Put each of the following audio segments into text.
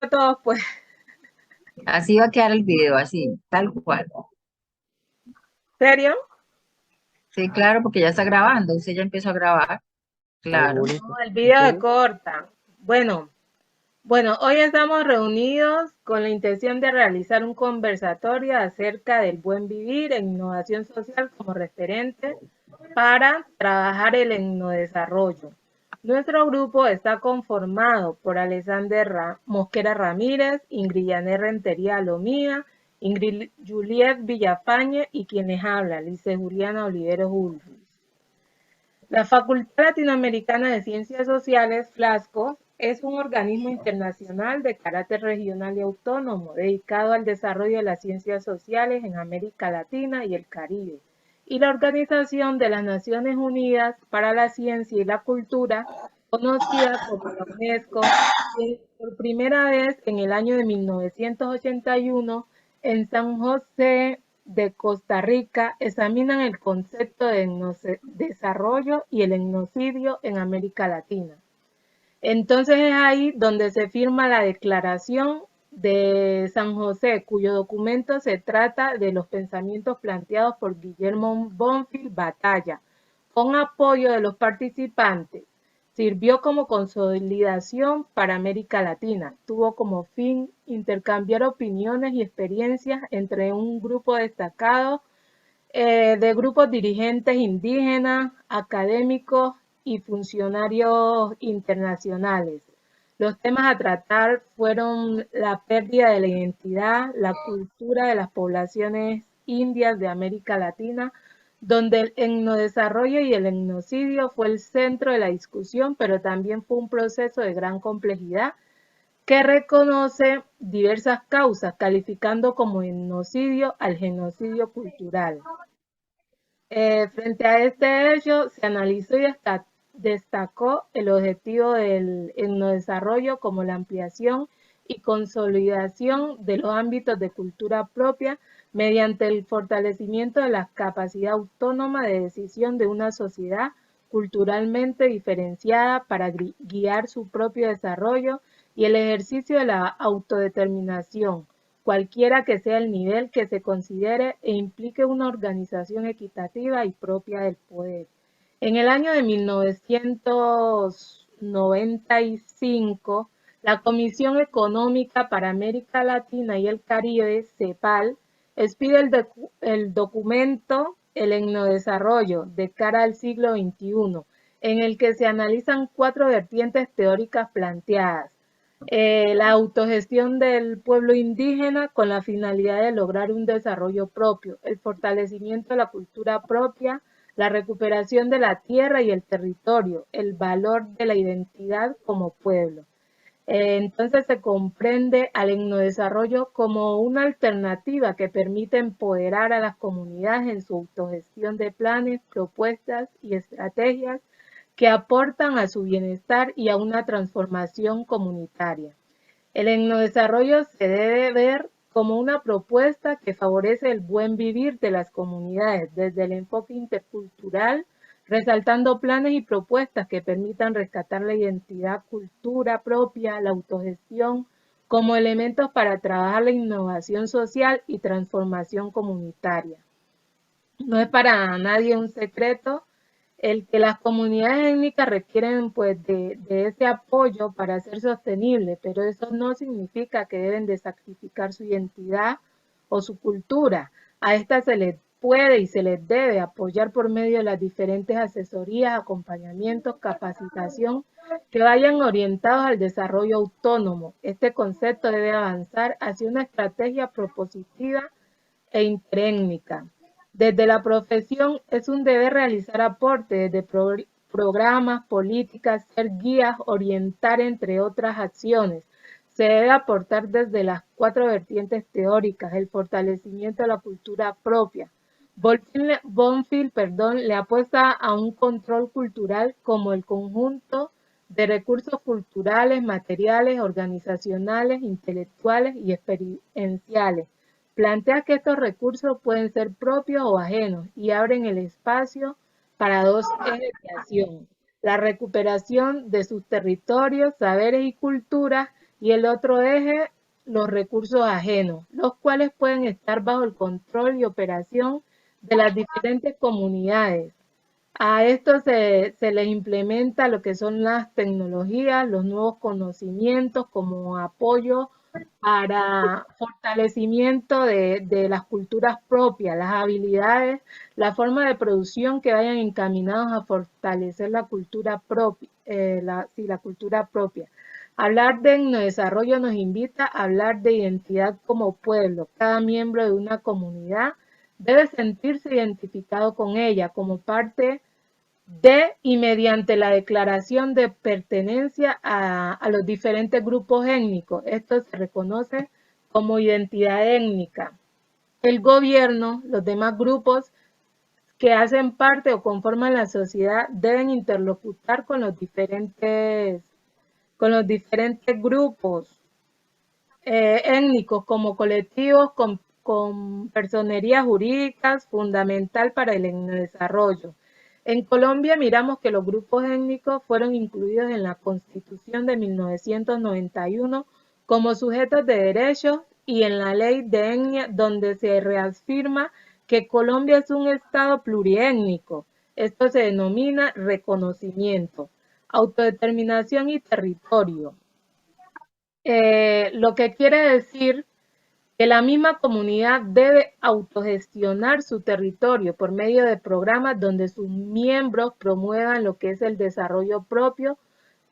a todos, pues. Así va a quedar el video, así, tal cual. ¿Serio? Sí, claro, porque ya está grabando, usted ya empezó a grabar, claro. No, el video de corta. Bueno, hoy estamos reunidos con la intención de realizar un conversatorio acerca del buen vivir e innovación social como referente para trabajar el etnodesarrollo. Nuestro grupo está conformado por Alexander Mosquera Ramírez, Ingrid Yané Rentería Lomía, Ingrid Juliet Villafañe y quienes hablan, Lice Juliana Oliveros Ulrich. La Facultad Latinoamericana de Ciencias Sociales, FLASCO, es un organismo internacional de carácter regional y autónomo dedicado al desarrollo de las ciencias sociales en América Latina y el Caribe, y la Organización de las Naciones Unidas para la Ciencia y la Cultura, conocida como la UNESCO, que por primera vez en el año de 1981 en San José de Costa Rica examinan el concepto de desarrollo y el etnocidio en América Latina. Entonces es ahí donde se firma la Declaración de San José, cuyo documento se trata de los pensamientos planteados por Guillermo Bonfil Batalla, con apoyo de los participantes. Sirvió como consolidación para América Latina. Tuvo como fin intercambiar opiniones y experiencias entre un grupo destacado de grupos dirigentes indígenas, académicos y funcionarios internacionales. Los temas a tratar fueron la pérdida de la identidad, la cultura de las poblaciones indias de América Latina, donde el etnodesarrollo y el etnocidio fue el centro de la discusión, pero también fue un proceso de gran complejidad que reconoce diversas causas, calificando como etnocidio al genocidio cultural. Frente a este hecho, se analizó y destacó el objetivo del etnodesarrollo como la ampliación y consolidación de los ámbitos de cultura propia mediante el fortalecimiento de la capacidad autónoma de decisión de una sociedad culturalmente diferenciada para guiar su propio desarrollo y el ejercicio de la autodeterminación, cualquiera que sea el nivel que se considere e implique una organización equitativa y propia del poder. En el año de 1995, la Comisión Económica para América Latina y el Caribe, CEPAL, expide el documento El etnodesarrollo de cara al siglo XXI, en el que se analizan 4 vertientes teóricas planteadas: la autogestión del pueblo indígena con la finalidad de lograr un desarrollo propio, el fortalecimiento de la cultura propia, la recuperación de la tierra y el territorio, el valor de la identidad como pueblo. Entonces se comprende al etnodesarrollo como una alternativa que permite empoderar a las comunidades en su autogestión de planes, propuestas y estrategias que aportan a su bienestar y a una transformación comunitaria. El etnodesarrollo se debe ver como una propuesta que favorece el buen vivir de las comunidades desde el enfoque intercultural, resaltando planes y propuestas que permitan rescatar la identidad, cultura propia, la autogestión, como elementos para trabajar la innovación social y transformación comunitaria. No es para nadie un secreto el que las comunidades étnicas requieren pues de ese apoyo para ser sostenibles, pero eso no significa que deben de sacrificar su identidad o su cultura. A estas se les puede y se les debe apoyar por medio de las diferentes asesorías, acompañamientos, capacitación que vayan orientados al desarrollo autónomo. Este concepto debe avanzar hacia una estrategia propositiva e interétnica. Desde la profesión es un deber realizar aportes desde programas, políticas, ser guías, orientar, entre otras acciones. Se debe aportar desde las 4 vertientes teóricas, el fortalecimiento de la cultura propia. Bonfield, le apuesta a un control cultural como el conjunto de recursos culturales, materiales, organizacionales, intelectuales y experienciales. Plantea que estos recursos pueden ser propios o ajenos y abren el espacio para dos ejes de acción: la recuperación de sus territorios, saberes y culturas y el otro eje, los recursos ajenos, los cuales pueden estar bajo el control y operación de las diferentes comunidades. A esto se les implementa lo que son las tecnologías, los nuevos conocimientos como apoyo para fortalecimiento de las culturas propias, las habilidades, la forma de producción que vayan encaminados a fortalecer la cultura propia, la cultura propia. Hablar de etnodesarrollo nos invita a hablar de identidad como pueblo. Cada miembro de una comunidad debe sentirse identificado con ella como parte de y mediante la declaración de pertenencia a los diferentes grupos étnicos. Esto se reconoce como identidad étnica. El gobierno, los demás grupos que hacen parte o conforman la sociedad deben interlocutar con los diferentes grupos étnicos como colectivos con personerías jurídicas fundamental para el desarrollo. En Colombia miramos que los grupos étnicos fueron incluidos en la Constitución de 1991 como sujetos de derechos y en la ley de etnia donde se reafirma que Colombia es un estado pluriétnico. Esto se denomina reconocimiento, autodeterminación y territorio. Lo que quiere decir que la misma comunidad debe autogestionar su territorio por medio de programas donde sus miembros promuevan lo que es el desarrollo propio.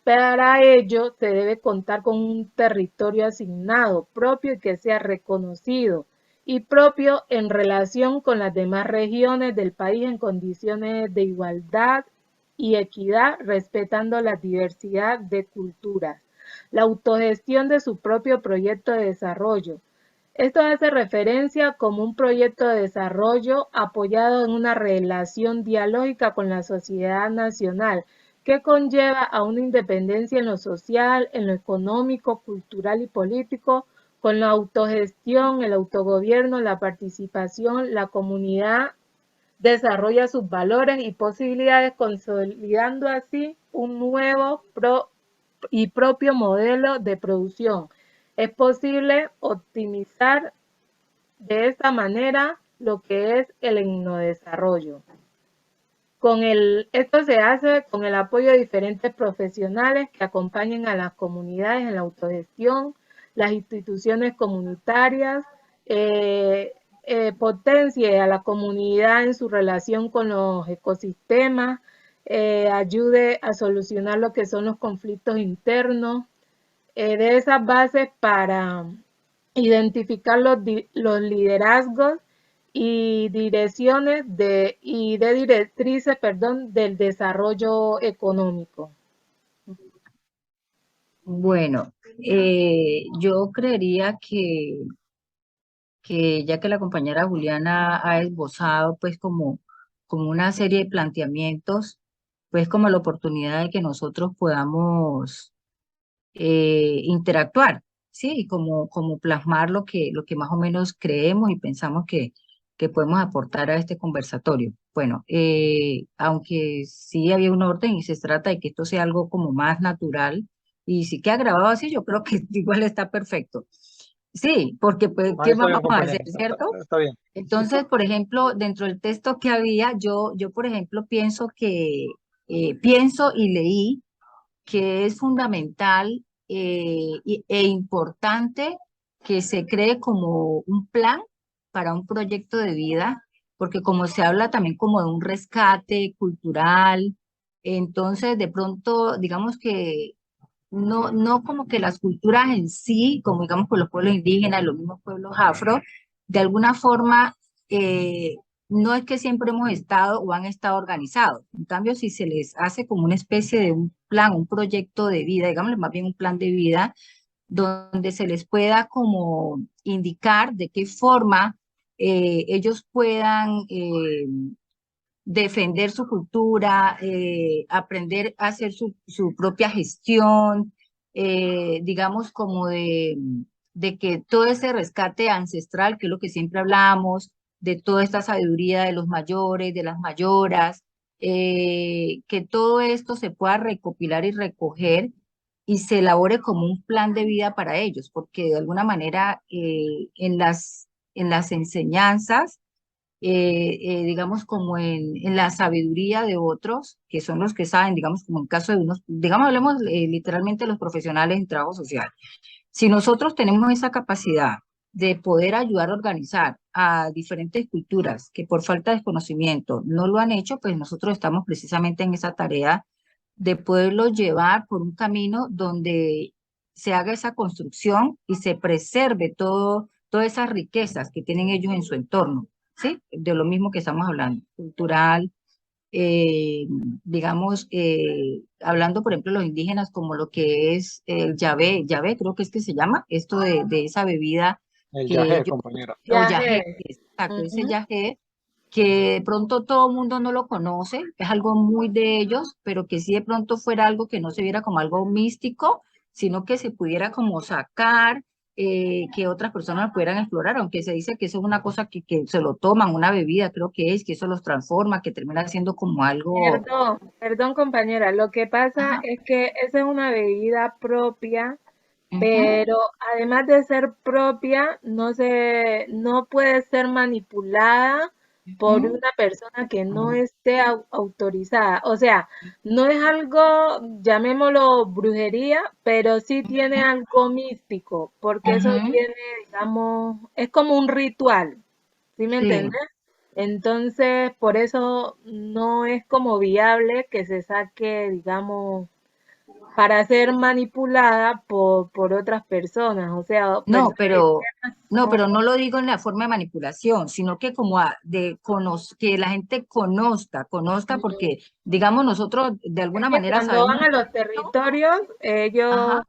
Para ello se debe contar con un territorio asignado propio y que sea reconocido y propio en relación con las demás regiones del país en condiciones de igualdad y equidad, respetando la diversidad de culturas. La autogestión de su propio proyecto de desarrollo. Esto hace referencia como un proyecto de desarrollo apoyado en una relación dialógica con la sociedad nacional que conlleva a una independencia en lo social, en lo económico, cultural y político, con la autogestión, el autogobierno, la participación, la comunidad desarrolla sus valores y posibilidades, consolidando así un nuevo y propio modelo de producción. Es posible optimizar de esta manera lo que es el etnodesarrollo. Esto se hace con el apoyo de diferentes profesionales que acompañen a las comunidades en la autogestión, las instituciones comunitarias, potencie a la comunidad en su relación con los ecosistemas, ayude a solucionar lo que son los conflictos internos, de esas bases para identificar los liderazgos y directrices, del desarrollo económico. Bueno, yo creería que ya que la compañera Juliana ha esbozado pues como una serie de planteamientos, pues como la oportunidad de que nosotros podamos interactuar, ¿sí? Y como plasmar lo que más o menos creemos y pensamos que podemos aportar a este conversatorio. Bueno, aunque sí había un orden y se trata de que esto sea algo como más natural y si queda grabado así, yo creo que igual está perfecto. Sí, porque pues, Ahí ¿qué está más bien, vamos a compañero. hacer, cierto? Está bien. Entonces, por ejemplo, dentro del texto que había, yo por ejemplo, pienso y leí que es fundamental e importante que se cree como un plan para un proyecto de vida, porque como se habla también como de un rescate cultural, entonces de pronto, digamos que no como que las culturas en sí, como digamos por los pueblos indígenas, los mismos pueblos afro, de alguna forma eh, no es que siempre hemos estado o han estado organizados. En cambio, si se les hace como una especie de un plan, un proyecto de vida, digámosle más bien un plan de vida, donde se les pueda como indicar de qué forma ellos puedan defender su cultura, aprender a hacer su propia gestión, digamos como de que todo ese rescate ancestral, que es lo que siempre hablamos, de toda esta sabiduría de los mayores, de las mayoras, que todo esto se pueda recopilar y recoger y se elabore como un plan de vida para ellos, porque de alguna manera en las enseñanzas, digamos como en la sabiduría de otros, que son los que saben, digamos como en caso de unos, digamos, hablemos literalmente de los profesionales en trabajo social. Si nosotros tenemos esa capacidad de poder ayudar a organizar a diferentes culturas que por falta de conocimiento no lo han hecho, pues nosotros estamos precisamente en esa tarea de poderlo llevar por un camino donde se haga esa construcción y se preserve todas esas riquezas que tienen ellos en su entorno, ¿sí? De lo mismo que estamos hablando, cultural, eh, digamos, hablando, por ejemplo, los indígenas, como lo que es el llave creo que es que se llama, esto de esa bebida El que yagé, ellos, compañera. o yagé, Viaje. exacto, ese Ujú. yagé, que de pronto todo el mundo no lo conoce, es algo muy de ellos, pero que si de pronto fuera algo que no se viera como algo místico, sino que se pudiera como sacar, que otras personas pudieran explorar, aunque se dice que eso es una cosa que se lo toman, una bebida, creo que es, que eso los transforma, que termina siendo como algo, Perdón, compañera. Lo que pasa ajá, es que esa es una bebida propia, ujú, pero además de ser propia, no puede ser manipulada por ujú, una persona que no ujú, esté autorizada. O sea, no es algo, llamémoslo brujería, pero sí tiene algo místico, porque eso ujú, tiene, digamos, es como un ritual. ¿Sí me entiendes? sí. Entonces, por eso no es como viable que se saque, digamos, para ser manipulada por otras personas, o sea, No, personas no. pero no lo digo en la forma de manipulación, sino que como que la gente conozca, porque digamos nosotros de Es alguna que manera cuando sabemos van a los esto, territorios, ellos, ajá,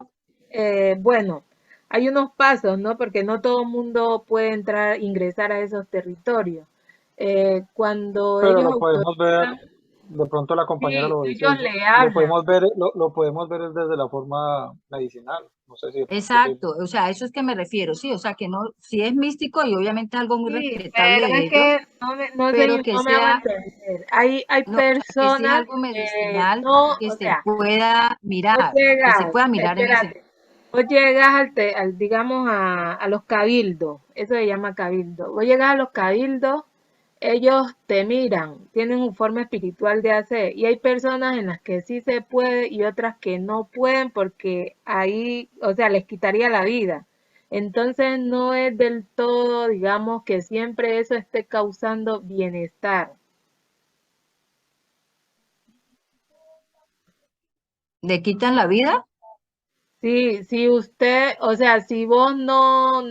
bueno, hay unos pasos, ¿no? Porque no todo el mundo puede entrar, ingresar a esos territorios. Cuando Pero ellos lo podemos ver, autorizan, de pronto la compañera sí, lo dice, ellos le lo hablan. podemos ver, lo podemos ver desde la forma medicinal. No sé si de pronto sí. exacto, o sea, eso es que me refiero, sí, o sea, que no, sí es místico y obviamente es algo muy Sí, respetable pero de es ellos, que no pero que no me hago sea, entender. Hay no, o sea, que sea personas algo que medicinal no, que o se sea, pueda vos mirar, que se llegas, pueda mirar en ese, espérate, vos llegas digamos, a los cabildos, eso se llama cabildo. Vos llegas a los cabildos, ellos te miran, tienen un forma espiritual de hacer, y hay personas en las que sí se puede y otras que no pueden porque ahí, o sea, les quitaría la vida. Entonces no es del todo, digamos, que siempre eso esté causando bienestar. le quitan la vida. Sí, si usted, o sea, si vos no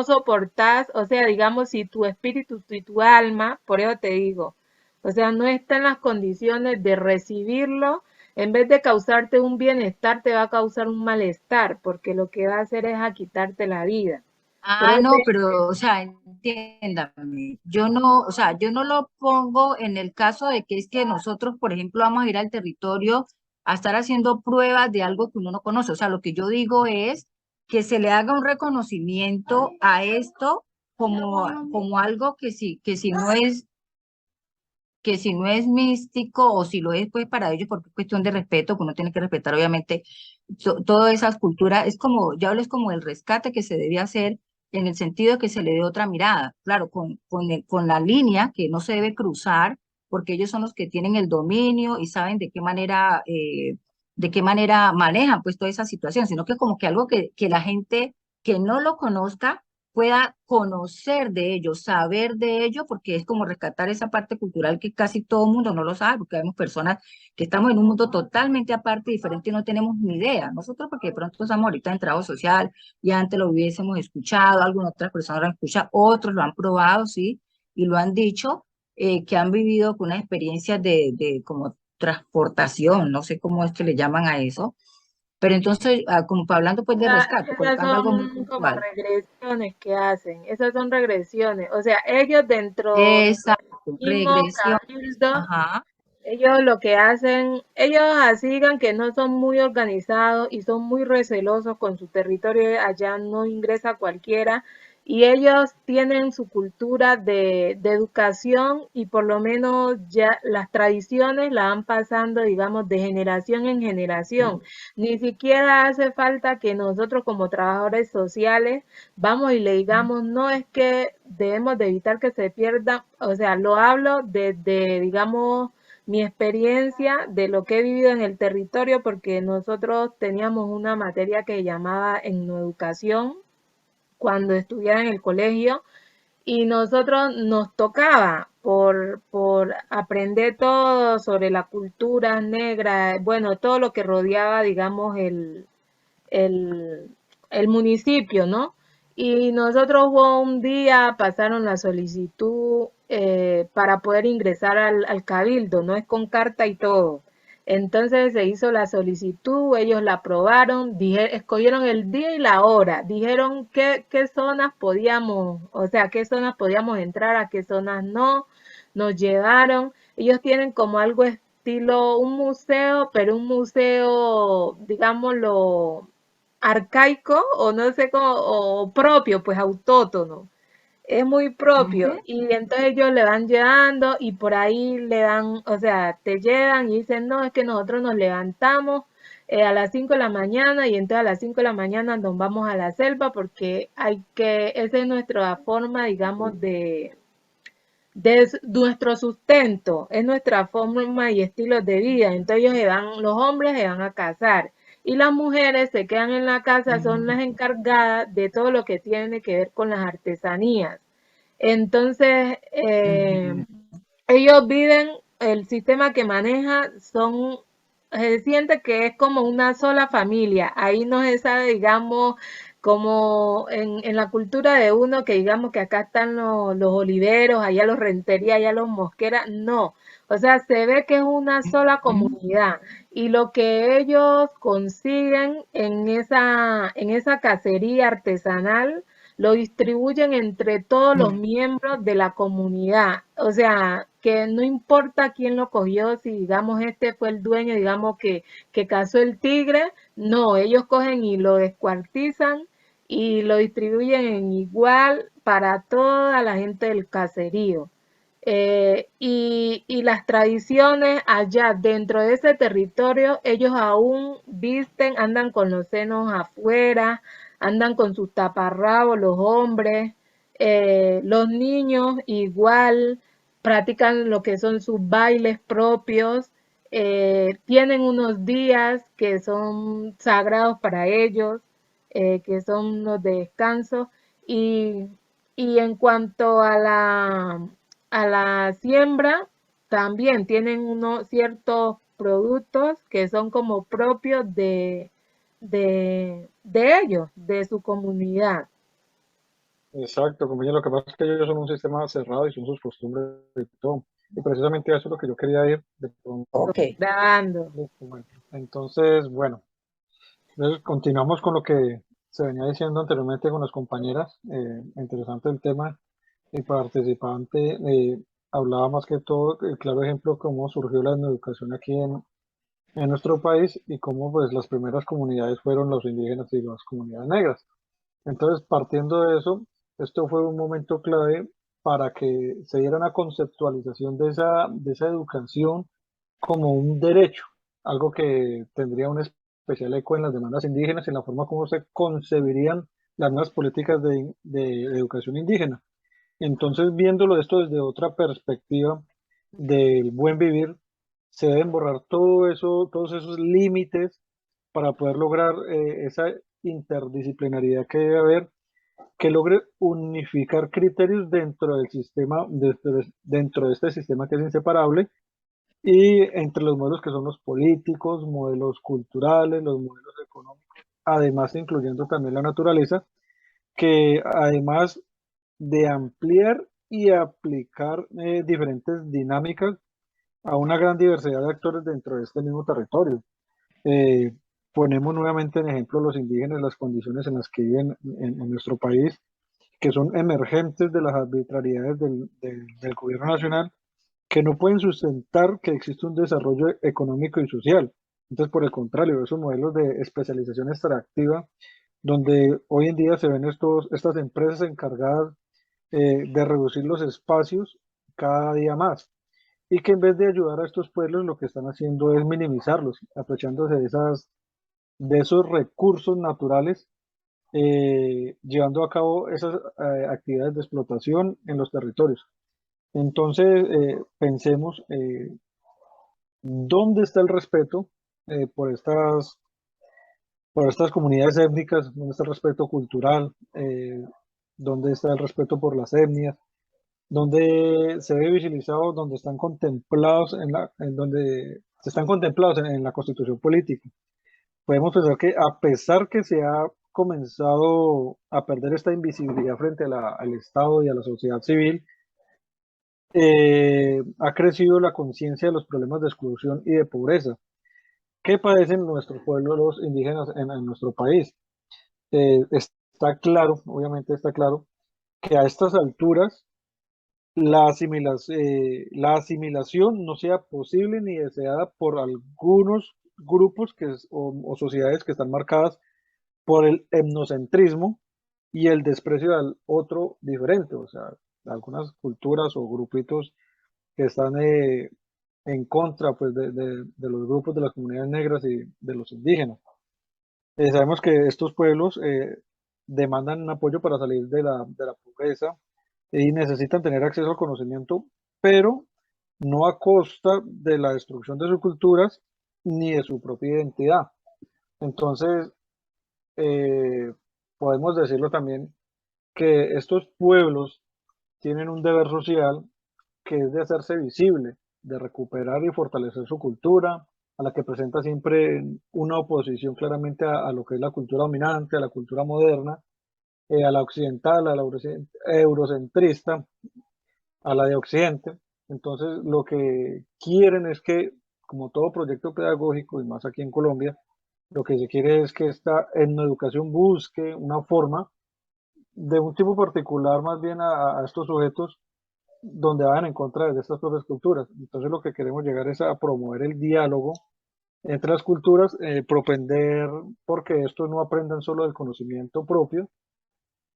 soportás, o sea, digamos, si tu espíritu y tu alma, por eso te digo, o sea, no está en las condiciones de recibirlo, en vez de causarte un bienestar, te va a causar un malestar, porque lo que va a hacer es a quitarte la vida. Por Ah, eso no, pero, o sea, entiéndame, yo no, o sea, yo no lo pongo en el caso de que es que nosotros, por ejemplo, vamos a ir al territorio a estar haciendo pruebas de algo que uno no conoce. O sea, lo que yo digo es que se le haga un reconocimiento a esto como algo que si no es místico o si lo es, pues para ellos, porque es cuestión de respeto, que uno tiene que respetar, obviamente, todas esas culturas, es como, ya hables como el rescate que se debe hacer en el sentido de que se le dé otra mirada, claro, con la línea que no se debe cruzar, porque ellos son los que tienen el dominio y saben de qué manera manejan pues toda esa situación, sino que como que algo que la gente que no lo conozca pueda conocer de ello, saber de ello, porque es como rescatar esa parte cultural que casi todo el mundo no lo sabe, porque vemos personas que estamos en un mundo totalmente aparte, diferente y no tenemos ni idea. Nosotros porque de pronto estamos ahorita en trabajo social y antes lo hubiésemos escuchado, algunas otras personas lo han escuchado, otros lo han probado, sí, y lo han dicho, que han vivido con una experiencia de como transportación, no sé cómo es que le llaman a eso, pero entonces, como hablando pues de rescate, Esas colocando algo muy son como puntual. regresiones que hacen, esas son regresiones, o sea, ellos dentro Exacto, del mismo regresión. cabildo. Ajá. Ellos lo que hacen, ellos asigan que no son muy organizados y son muy recelosos con su territorio, allá no ingresa cualquiera y ellos tienen su cultura de educación y por lo menos ya las tradiciones la van pasando, digamos, de generación en generación. Ni siquiera hace falta que nosotros como trabajadores sociales vamos y le digamos, no es que debemos de evitar que se pierda, o sea, lo hablo desde, digamos, mi experiencia de lo que he vivido en el territorio, porque nosotros teníamos una materia que llamaba etnoeducación cuando estudiaba en el colegio y nosotros nos tocaba por aprender todo sobre la cultura negra, bueno, todo lo que rodeaba, digamos, el, el municipio, ¿no? Y nosotros hubo un día, pasaron la solicitud para poder ingresar al cabildo, no es con carta y todo. Entonces se hizo la solicitud, ellos la aprobaron, escogieron el día y la hora, dijeron qué zonas podíamos, o sea, qué zonas podíamos entrar, a qué zonas no, nos llevaron. Ellos tienen como algo estilo un museo, pero un museo, digámoslo, arcaico o no sé cómo, o propio, pues autóctono. Es muy propio. Ujú. Y entonces ellos le van llevando y por ahí le dan, o sea, te llevan y dicen, no, es que nosotros nos levantamos a las 5 de la mañana y entonces a las 5 de la mañana nos vamos a la selva porque hay que, esa es nuestra forma, digamos, de nuestro sustento, es nuestra forma y estilo de vida. Entonces ellos se van, los hombres se van a casar y las mujeres se quedan en la casa, son las encargadas de todo lo que tiene que ver con las artesanías. Entonces, Ujú. ellos viven, el sistema que maneja son, se siente que es como una sola familia. Ahí no se sabe, digamos, como en la cultura de uno, que digamos que acá están los oliveros, allá los renterías, allá los mosqueras. No. O sea, se ve que es una sola Ujú. comunidad y lo que ellos consiguen en esa cacería artesanal lo distribuyen entre todos los miembros de la comunidad. O sea, que no importa quién lo cogió, si digamos este fue el dueño, digamos que cazó el tigre, no, ellos cogen y lo descuartizan y lo distribuyen en igual para toda la gente del caserío. Y las tradiciones allá dentro de ese territorio, ellos aún visten, andan con los senos afuera, andan con sus taparrabos los hombres, los niños igual practican lo que son sus bailes propios, tienen unos días que son sagrados para ellos, que son los de descanso y, y en cuanto a la siembra, también tienen unos ciertos productos que son como propios de ellos, de su comunidad. Exacto, compañero. Lo que pasa es que ellos son un sistema cerrado y son sus costumbres y todo. Y precisamente a eso es lo que yo quería ir de pronto. Ok. Grabando. Listo, bueno. Entonces, bueno, entonces continuamos con lo que se venía diciendo anteriormente con las compañeras. Interesante el tema. El participante hablaba más que todo, el claro ejemplo, cómo surgió la educación aquí en nuestro país y cómo pues las primeras comunidades fueron los indígenas y las comunidades negras. Entonces, partiendo de eso, esto fue un momento clave para que se diera una conceptualización de esa educación como un derecho, algo que tendría un especial eco en las demandas indígenas, en la forma como se concebirían las nuevas políticas de educación indígena. Entonces, viéndolo esto desde otra perspectiva del buen vivir, se deben borrar todo eso, todos esos límites para poder lograr esa interdisciplinariedad que debe haber, que logre unificar criterios dentro del sistema, dentro de este sistema que es inseparable, y entre los modelos que son los políticos, modelos culturales, los modelos económicos, además incluyendo también la naturaleza, que además de ampliar y aplicar diferentes dinámicas a una gran diversidad de actores dentro de este mismo territorio. Eh, Ponemos nuevamente en ejemplo los indígenas, las condiciones en las que viven en nuestro país, que son emergentes de las arbitrariedades del gobierno nacional, que no pueden sustentar que existe un desarrollo económico y social. Entonces, por el contrario, esos modelos de especialización extractiva donde hoy en día se ven estas empresas encargadas de reducir los espacios cada día más y que en vez de ayudar a estos pueblos lo que están haciendo es minimizarlos, aprovechándose de esos recursos naturales, llevando a cabo esas actividades de explotación en los territorios. Entonces, pensemos dónde está el respeto por estas comunidades étnicas, dónde está el respeto cultural, dónde está el respeto por las etnias, donde se ve visibilizado, donde están contemplados donde se están contemplados en la Constitución política. Podemos pensar que a pesar que se ha comenzado a perder esta invisibilidad frente al Estado y a la sociedad civil, ha crecido la conciencia de los problemas de exclusión y de pobreza que padecen nuestros pueblos indígenas en nuestro país. Está claro, obviamente está claro, que a estas alturas la asimilación no sea posible ni deseada por algunos grupos o sociedades que están marcadas por el etnocentrismo y el desprecio al otro diferente, o sea, algunas culturas o grupitos que están en contra pues, de los grupos de las comunidades negras y de los indígenas. Sabemos que estos pueblos demandan un apoyo para salir de la pobreza y necesitan tener acceso al conocimiento, pero no a costa de la destrucción de sus culturas ni de su propia identidad. Entonces, eh, podemos decirlo también que estos pueblos tienen un deber social que es de hacerse visible, de recuperar y fortalecer su cultura, a la que presenta siempre una oposición claramente a lo que es la cultura dominante, a la cultura moderna, a la occidental, a la eurocentrista, a la de Occidente. Entonces, lo que quieren es que, como todo proyecto pedagógico, y más aquí en Colombia, lo que se quiere es que esta etnoeducación busque una forma de un tipo particular más bien a estos sujetos donde vayan en contra de estas propias culturas. Entonces lo que queremos llegar es a promover el diálogo entre las culturas, propender porque estos no aprendan solo del conocimiento propio,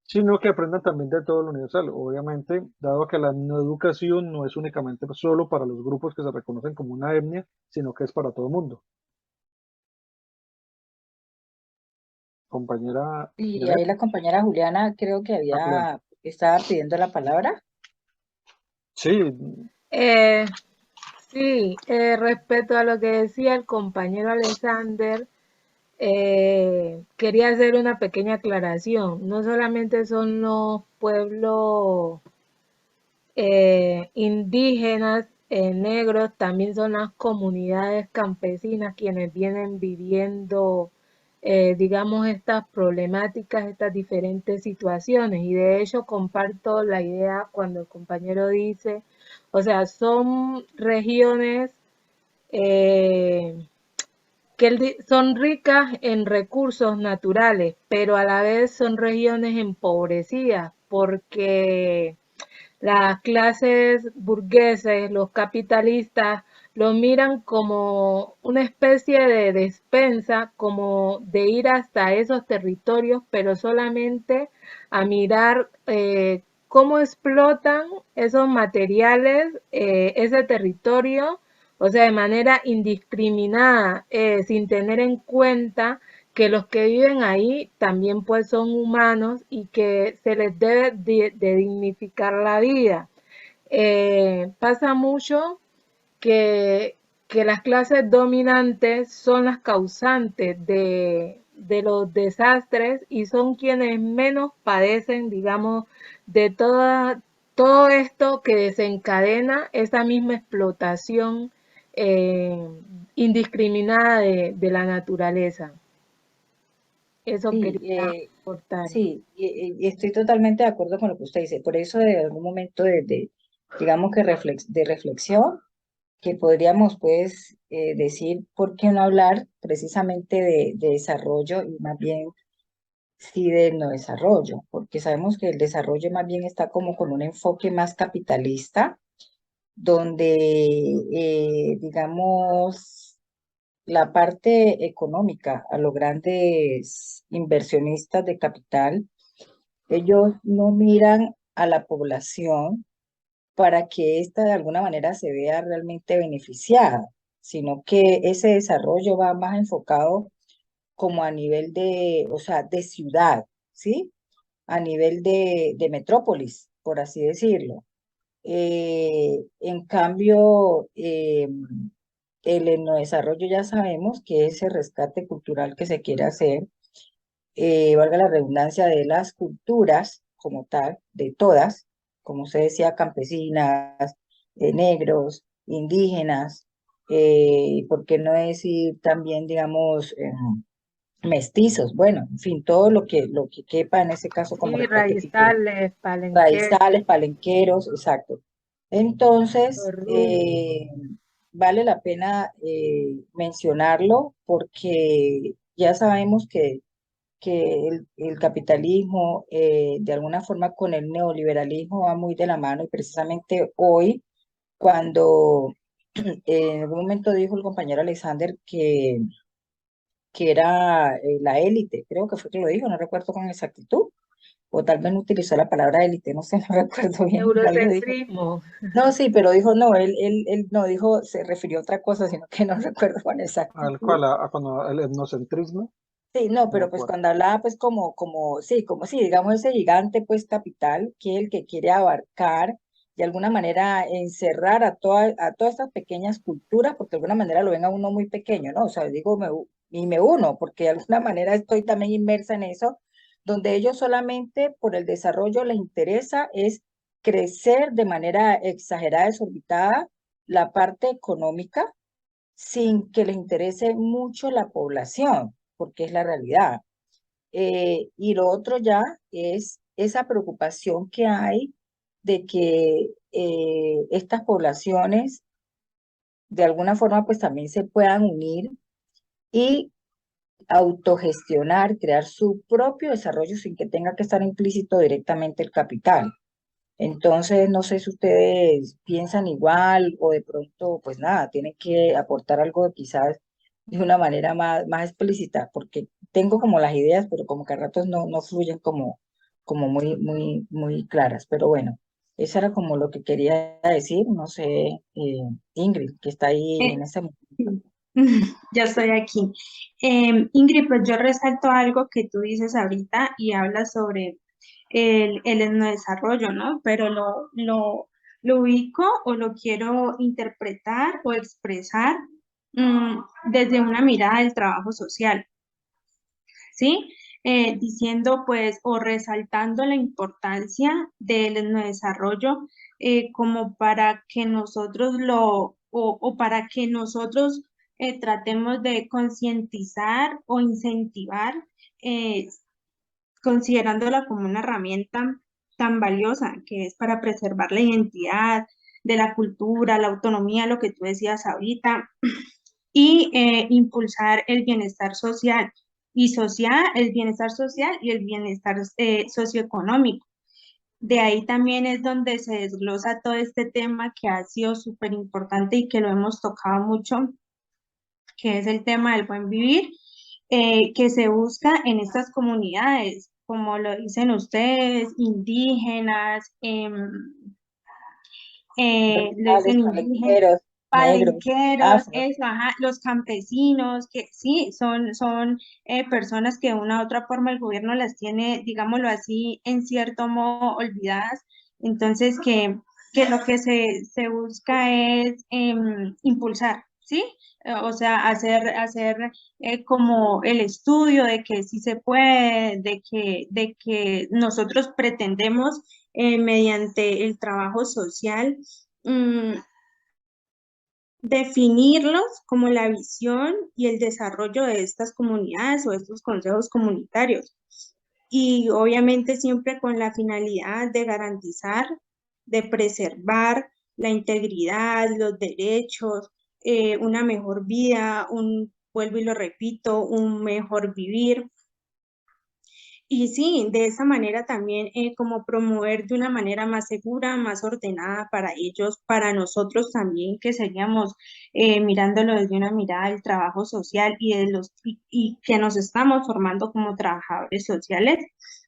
sino que aprendan también de todo lo universal. Obviamente, dado que la no educación no es únicamente solo para los grupos que se reconocen como una etnia, sino que es para todo el mundo. Compañera Y Janet, ahí la compañera Juliana creo que Julián. estaba pidiendo la palabra. Sí, Eh, sí, respecto a lo que decía el compañero Alexander, quería hacer una pequeña aclaración. No solamente son los pueblos indígenas, negros, también son las comunidades campesinas quienes vienen viviendo, digamos, estas problemáticas, estas diferentes situaciones. Y de hecho comparto la idea cuando el compañero dice, o sea, son regiones eh, que son ricas en recursos naturales, pero a la vez son regiones empobrecidas porque las clases burgueses, los capitalistas, lo miran como una especie de despensa, como de ir hasta esos territorios, pero solamente a mirar cómo explotan esos materiales, ese territorio, o sea, de manera indiscriminada, sin tener en cuenta que los que viven ahí también pues son humanos y que se les debe de dignificar la vida. Pasa mucho que, que las clases dominantes son las causantes de los desastres y son quienes menos padecen, digamos, de todo esto que desencadena esa misma explotación eh, indiscriminada de la naturaleza. Eso Sí, quería aportar. sí, y estoy totalmente de acuerdo con lo que usted dice. Por eso, de algún momento digamos que de reflexión, que podríamos pues decir, ¿por qué no hablar precisamente de desarrollo y más bien sí de no desarrollo? Porque sabemos que el desarrollo más bien está como con un enfoque más capitalista, donde digamos la parte económica a los grandes inversionistas de capital, ellos no miran a la población para que ésta de alguna manera se vea realmente beneficiada, sino que ese desarrollo va más enfocado como a nivel de, o sea, de ciudad, ¿sí? A nivel de metrópolis, por así decirlo. En cambio, el etnodesarrollo ya sabemos que ese rescate cultural que se quiere hacer, valga la redundancia, de las culturas como tal, de todas, como se decía, campesinas, negros, indígenas, ¿por qué no decir también, digamos, mestizos? Bueno, en fin, todo lo que quepa en ese caso como Sí, rescate cultural. raizales, palenqueros, Raizales, palenqueros, exacto. Entonces, rubio. vale la pena mencionarlo porque ya sabemos que el capitalismo, de alguna forma con el neoliberalismo va muy de la mano y precisamente hoy, cuando en algún momento dijo el compañero Alexander que era la élite, creo que fue que lo dijo, no recuerdo con exactitud, o tal vez no utilizó la palabra élite, no sé, no recuerdo bien, algo dijo. Eurocentrismo. No, sí, pero dijo, no, él no dijo, se refirió a otra cosa, sino que no recuerdo con Al exactitud. cual, a cuando el etnocentrismo, Sí, no, de pero pues acuerdo. cuando hablaba pues como sí, digamos ese gigante pues capital, que es el que quiere abarcar, de alguna manera encerrar a todas estas pequeñas culturas, porque de alguna manera lo ven a uno muy pequeño, ¿no? O sea, digo, y me uno, porque de alguna manera estoy también inmersa en eso, donde ellos solamente por el desarrollo les interesa es crecer de manera exagerada, desorbitada, la parte económica, sin que les interese mucho la población, porque es la realidad. Y lo otro ya es esa preocupación que hay de que estas poblaciones de alguna forma pues también se puedan unir y autogestionar, crear su propio desarrollo sin que tenga que estar implícito directamente el capital. Entonces, no sé si ustedes piensan igual o de pronto, pues nada, tienen que aportar algo quizás de una manera más explícita, porque tengo como las ideas, pero como que a ratos no fluyen como muy claras. Pero bueno, eso era como lo que quería decir, no sé, Ingrid, que está ahí Eh, en ese momento. ya estoy aquí. Ingrid, pues yo resalto algo que tú dices ahorita y hablas sobre el etnodesarrollo, ¿no? Pero lo ubico o lo quiero interpretar o expresar desde una mirada del trabajo social. ¿Sí? Diciendo pues o resaltando la importancia del desarrollo como para que nosotros o para que nosotros tratemos de concientizar o incentivar, eh, considerándola como una herramienta tan valiosa que es para preservar la identidad de la cultura, la autonomía, lo que tú decías ahorita, y impulsar el bienestar social el bienestar social y el bienestar socioeconómico. De ahí también es donde se desglosa todo este tema que ha sido súper importante y que lo hemos tocado mucho, que es el tema del buen vivir, que se busca en estas comunidades, como lo dicen ustedes, indígenas, le Raizales, dicen indígenas, palenqueros, negros, palenqueros, afro. eso, ajá, los campesinos, que sí, son personas que de una u otra forma el gobierno las tiene, digámoslo así, en cierto modo olvidadas. Entonces, que lo que se busca es impulsar, ¿sí? O sea, hacer como el estudio de que sí se puede, de que nosotros pretendemos mediante el trabajo social, mm, definirlos como la visión y el desarrollo de estas comunidades o estos consejos comunitarios. Y obviamente siempre con la finalidad de garantizar, de preservar la integridad, los derechos, una mejor vida, vuelvo y lo repito, un mejor vivir. Y sí, de esa manera también como promover de una manera más segura, más ordenada para ellos, para nosotros también, que seríamos mirándolo desde una mirada del trabajo social y que nos estamos formando como trabajadores sociales,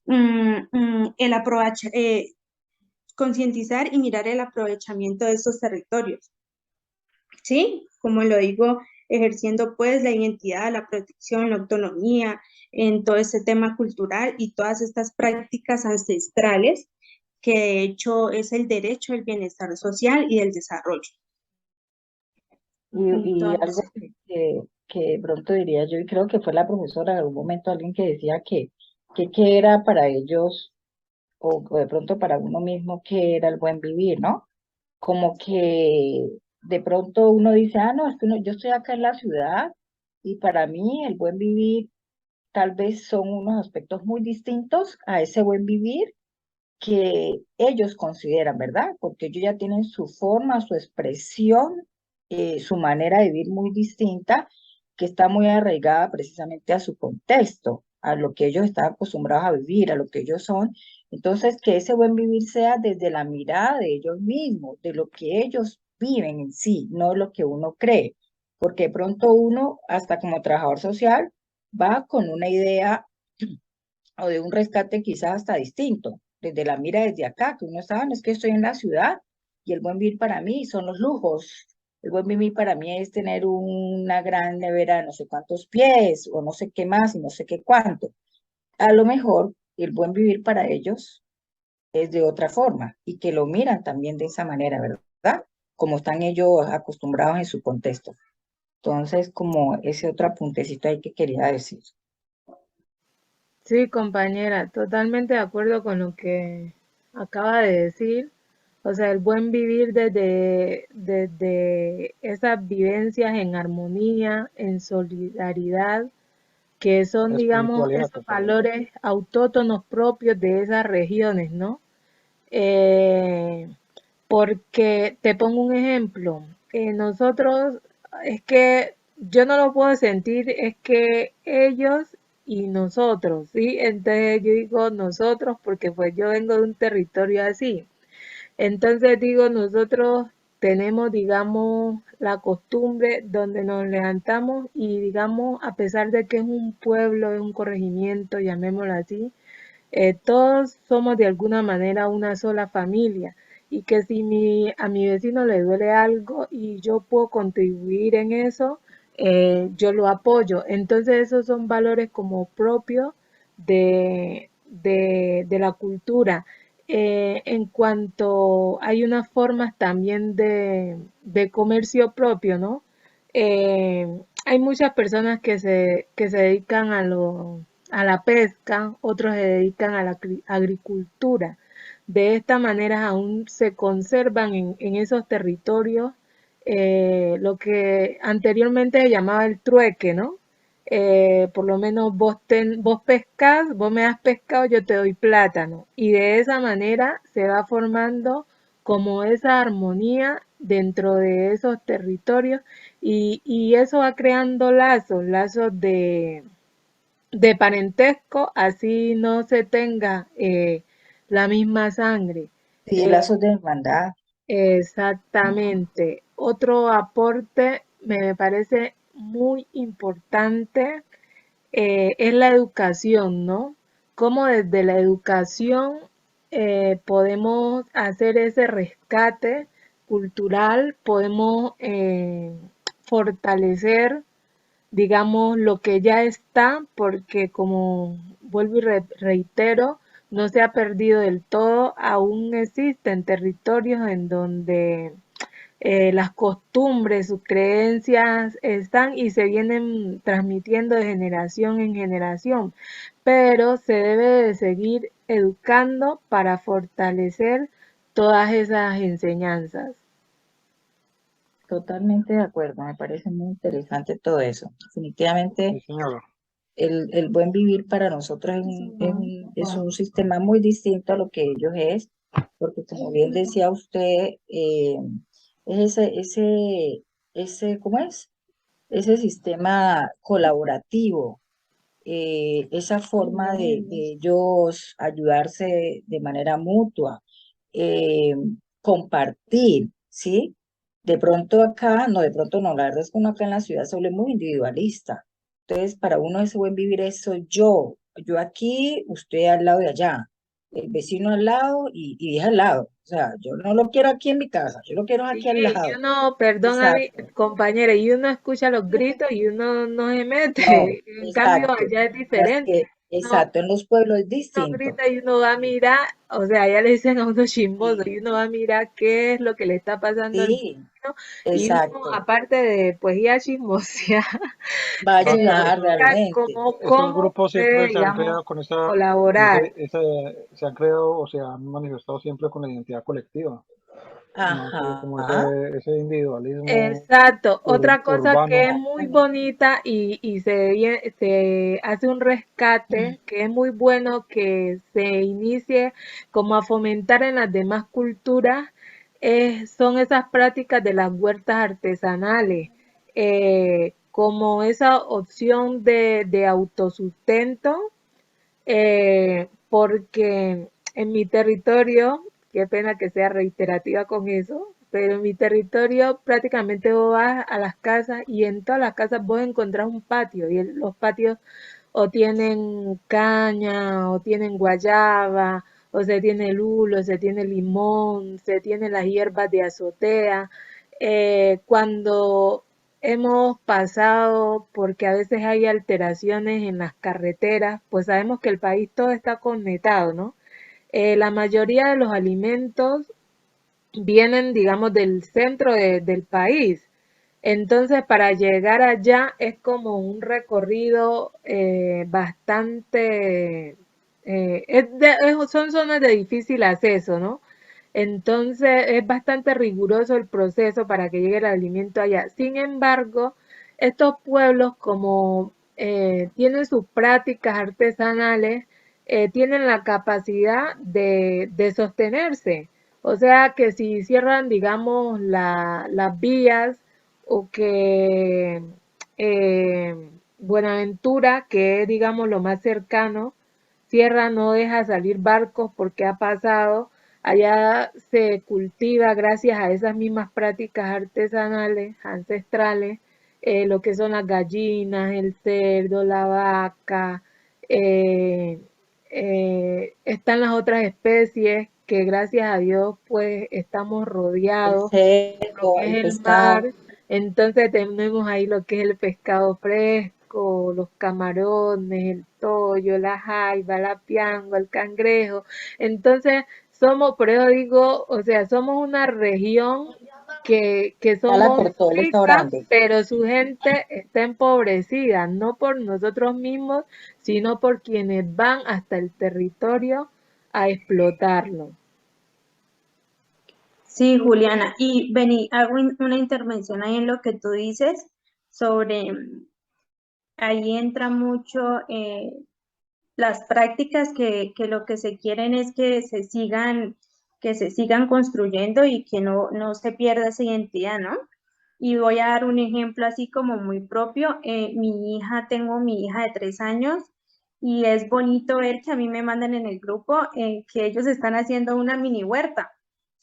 el concientizar y mirar el aprovechamiento de estos territorios. ¿Sí? Como lo digo, ejerciendo pues la identidad, la protección, la autonomía, en todo este tema cultural y todas estas prácticas ancestrales, que de hecho es el derecho al bienestar social y del desarrollo. Y algo Entonces, que de pronto diría yo, y creo que fue la profesora en algún momento, alguien que decía que era para ellos, o de pronto para uno mismo, que era el buen vivir, ¿no? Como que de pronto uno dice, ah, no, es que yo estoy acá en la ciudad y para mí el buen vivir tal vez son unos aspectos muy distintos a ese buen vivir que ellos consideran, ¿verdad? Porque ellos ya tienen su forma, su expresión, su manera de vivir muy distinta, que está muy arraigada precisamente a su contexto, a lo que ellos están acostumbrados a vivir, a lo que ellos son. Entonces, que ese buen vivir sea desde la mirada de ellos mismos, de lo que ellos viven en sí, no lo que uno cree. Porque de pronto uno, hasta como trabajador social, va con una idea o de un rescate quizás hasta distinto, desde la mira desde acá, que uno sabe, no es que estoy en la ciudad y el buen vivir para mí son los lujos. El buen vivir para mí es tener una gran nevera de no sé cuántos pies o no sé qué más y no sé qué cuánto. A lo mejor el buen vivir para ellos es de otra forma y que lo miran también de esa manera, ¿verdad? Como están ellos acostumbrados en su contexto. Entonces, como ese otro apuntecito ahí que quería decir. Sí, compañera, totalmente de acuerdo con lo que acaba de decir. O sea, el buen vivir desde esas vivencias en armonía, en solidaridad, que son, digamos, Espiritualidad esos totalmente. valores autóctonos propios de esas regiones, ¿no? Eh, Porque te pongo un ejemplo, nosotros, es que yo no lo puedo sentir, es que ellos y nosotros, ¿sí? Entonces yo digo nosotros porque pues yo vengo de un territorio así. Entonces digo, nosotros tenemos, digamos, la costumbre donde nos levantamos y, digamos, a pesar de que es un pueblo, es un corregimiento, llamémoslo así, todos somos de alguna manera una sola familia y que si a mi vecino le duele algo y yo puedo contribuir en eso, yo lo apoyo. Entonces esos son valores como propios de la cultura. En cuanto hay unas formas también de comercio propio, ¿no? Hay muchas personas que se dedican a la pesca, otros se dedican a la agricultura. De esta manera aún se conservan en esos territorios lo que anteriormente se llamaba el trueque, ¿no? Por lo menos vos pescas, vos me das pescado, yo te doy plátano. Y de esa manera se va formando como esa armonía dentro de esos territorios y eso va creando lazos de parentesco, así no se tenga la misma sangre. Sí, Eh, lazos de hermandad. Exactamente. Otro aporte me parece muy importante es la educación, ¿no? Cómo desde la educación podemos hacer ese rescate cultural, podemos fortalecer, digamos, lo que ya está, porque como vuelvo y reitero, no se ha perdido del todo, aún existen territorios en donde las costumbres, sus creencias están y se vienen transmitiendo de generación en generación, pero se debe de seguir educando para fortalecer todas esas enseñanzas. Totalmente de acuerdo, me parece muy interesante todo eso. Definitivamente Sí, señora. el buen vivir para nosotros es un sistema muy distinto a lo que ellos es, porque como bien decía usted, es ¿cómo es? Ese sistema colaborativo esa forma de Bien. ellos ayudarse de manera mutua, eh, compartir, ¿sí? De pronto acá, no, de pronto no, la verdad es que uno acá en la ciudad se vuelve muy individualista. Entonces, para uno ese buen vivir es soy yo aquí, usted al lado de allá, el vecino al lado y dije al lado. O sea, yo no lo quiero aquí en mi casa, yo lo quiero Sí, aquí al y lado. uno, perdón a mí, Exacto. compañera, y uno escucha los gritos y uno no se mete. No, En cambio, exacto. allá es Mientras diferente. que, exacto, en los pueblos es Uno distinto. grita y uno va a mirar, o sea, ya le dicen a uno chismoso Sí, y uno va a mirar qué es lo que le está pasando al sí, vecino y uno, exacto. aparte de pues ir a chismosear, Va a Claro, ayudar eso, buscar realmente. esos cómo grupos puede, siempre se han digamos, creado colaborar. se han creado o se han manifestado siempre con la identidad colectiva, más que como Ajá. ese individualismo Exacto. Otra cosa que es urbano. muy bonita y se hace un rescate, que es muy bueno que se inicie como a fomentar en las demás culturas, son esas prácticas de las huertas artesanales, como esa opción de autosustento, porque en mi territorio, qué pena que sea reiterativa con eso, pero en mi territorio prácticamente vos vas a las casas y en todas las casas vos encontrás un patio y los patios o tienen caña o tienen guayaba o se tiene lulo, se tiene limón, se tiene las hierbas de azotea. Cuando hemos pasado, porque a veces hay alteraciones en las carreteras, pues sabemos que el país todo está conectado, ¿no? La mayoría de los alimentos vienen, digamos, del centro del país. Entonces, para llegar allá es como un recorrido bastante, son zonas de difícil acceso, ¿no? Entonces, es bastante riguroso el proceso para que llegue el alimento allá. Sin embargo, estos pueblos, como tienen sus prácticas artesanales, tienen la capacidad de sostenerse. O sea que si cierran, digamos, las vías o que Buenaventura, que es, digamos, lo más cercano, cierra, no deja salir barcos porque ha pasado, allá se cultiva gracias a esas mismas prácticas artesanales, ancestrales, lo que son las gallinas, el cerdo, la vaca, eh, están las otras especies que gracias a Dios pues estamos El rodeados por lo cerdo, que el es el mar, pescado. entonces tenemos ahí lo que es el pescado fresco, los camarones, el toyo, la jaiba, la piangua, el cangrejo, entonces somos, por eso digo, o sea, somos una región que Ala somos por todo el ricas, restaurante. pero su gente está empobrecida, no por nosotros mismos, sino por quienes van hasta el territorio a explotarlo. Sí, Juliana. Y vení, hago una intervención ahí en lo que tú dices sobre, ahí entra mucho las prácticas que lo que se quieren es que se sigan construyendo y que no se pierda esa identidad, ¿no? Y voy a dar un ejemplo así como muy propio. Tengo mi hija de 3 años y es bonito ver que a mí me mandan en el grupo que ellos están haciendo una mini huerta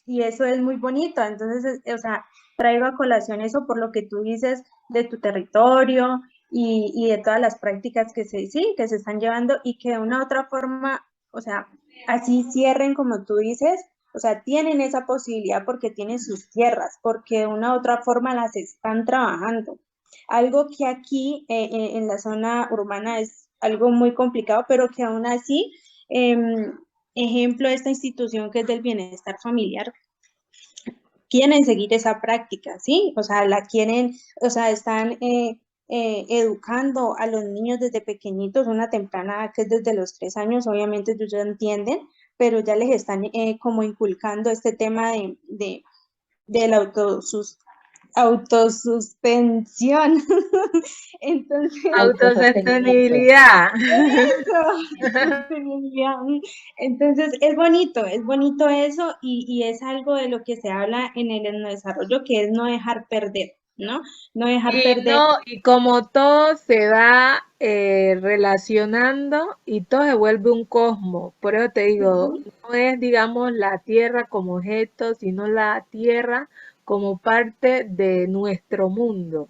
y eso es muy bonito. Entonces, o sea, traigo a colación eso por lo que tú dices de tu territorio y de todas las prácticas que se están llevando y que de una u otra forma, o sea, así cierren como tú dices, o sea, tienen esa posibilidad porque tienen sus tierras, porque de una u otra forma las están trabajando. Algo que aquí en la zona urbana es algo muy complicado, pero que aún así, ejemplo, esta institución que es del bienestar familiar, quieren seguir esa práctica, ¿sí? O sea, la quieren, o sea, están educando a los niños desde pequeñitos, una temprana edad que es desde los 3 años, obviamente ellos ya entienden, pero ya les están como inculcando este tema de la autosuspensión. Entonces, Autosostenimiento. Autosostenibilidad. sostenibilidad. Entonces, es bonito eso y es algo de lo que se habla en el desarrollo, que es no dejar perder. ¿no? No dejar Y perder. no, y como todo se va relacionando y todo se vuelve un cosmos. Por eso te digo, Ujú. no es, digamos, la Tierra como objeto, sino la Tierra como parte de nuestro mundo,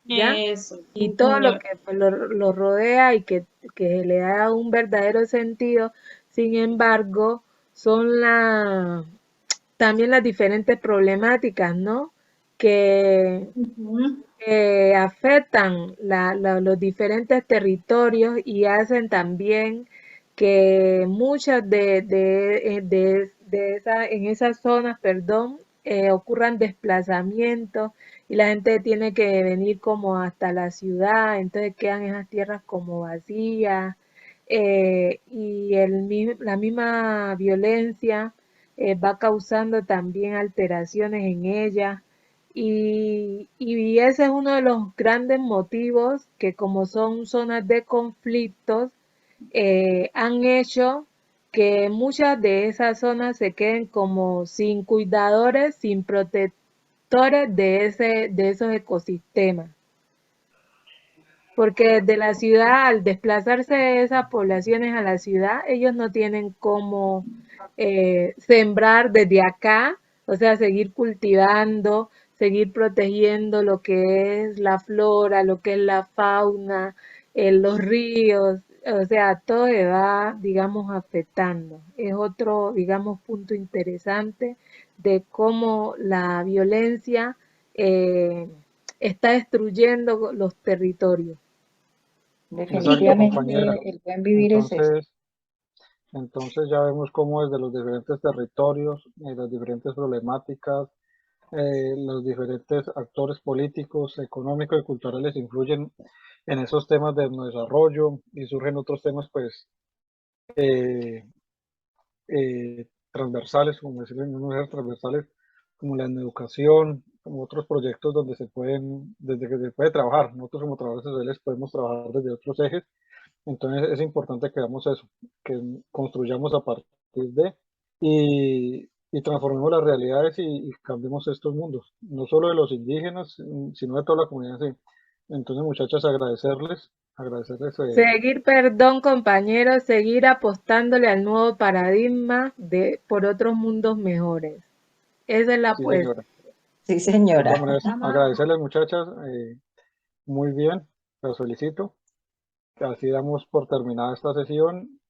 ¿ya? Eso, Y sí, todo lo señor. que pues, lo rodea y que le da un verdadero sentido. Sin embargo, son también las diferentes problemáticas, ¿no? Que Ujú. afectan los diferentes territorios y hacen también que muchas en esas zonas, perdón, ocurran desplazamientos y la gente tiene que venir como hasta la ciudad, entonces quedan esas tierras como vacías y la misma violencia va causando también alteraciones en ellas y ese es uno de los grandes motivos que como son zonas de conflictos, han hecho que muchas de esas zonas se queden como sin cuidadores, sin protectores de esos ecosistemas. Porque desde la ciudad, al desplazarse de esas poblaciones a la ciudad, ellos no tienen cómo sembrar desde acá, o sea, seguir cultivando, seguir protegiendo lo que es la flora, lo que es la fauna, los ríos, o sea, todo se va, digamos, afectando. Es otro, digamos, punto interesante de cómo la violencia está destruyendo los territorios. Exacto, compañera. Definitivamente el buen vivir es eso. Entonces ya vemos cómo desde los diferentes territorios, las diferentes problemáticas, los diferentes actores políticos, económicos y culturales influyen en esos temas de desarrollo y surgen otros temas pues eh, transversales, como decirlo en unos transversales, como la educación, como otros proyectos donde desde que se puede trabajar. Nosotros como trabajadores sociales podemos trabajar desde otros ejes. Entonces es importante que hagamos eso, que construyamos a partir de y transformemos las realidades y cambiemos estos mundos, no solo de los indígenas, sino de toda la comunidad. Sí. Entonces, muchachas, agradecerles. Seguir, perdón, compañeros, seguir apostándole al nuevo paradigma por otros mundos mejores. Esa es la Sí, apuesta. señora. Sí, De todas señora. maneras, agradecerles, muchachas. Muy bien, las felicito. Así damos por terminada esta sesión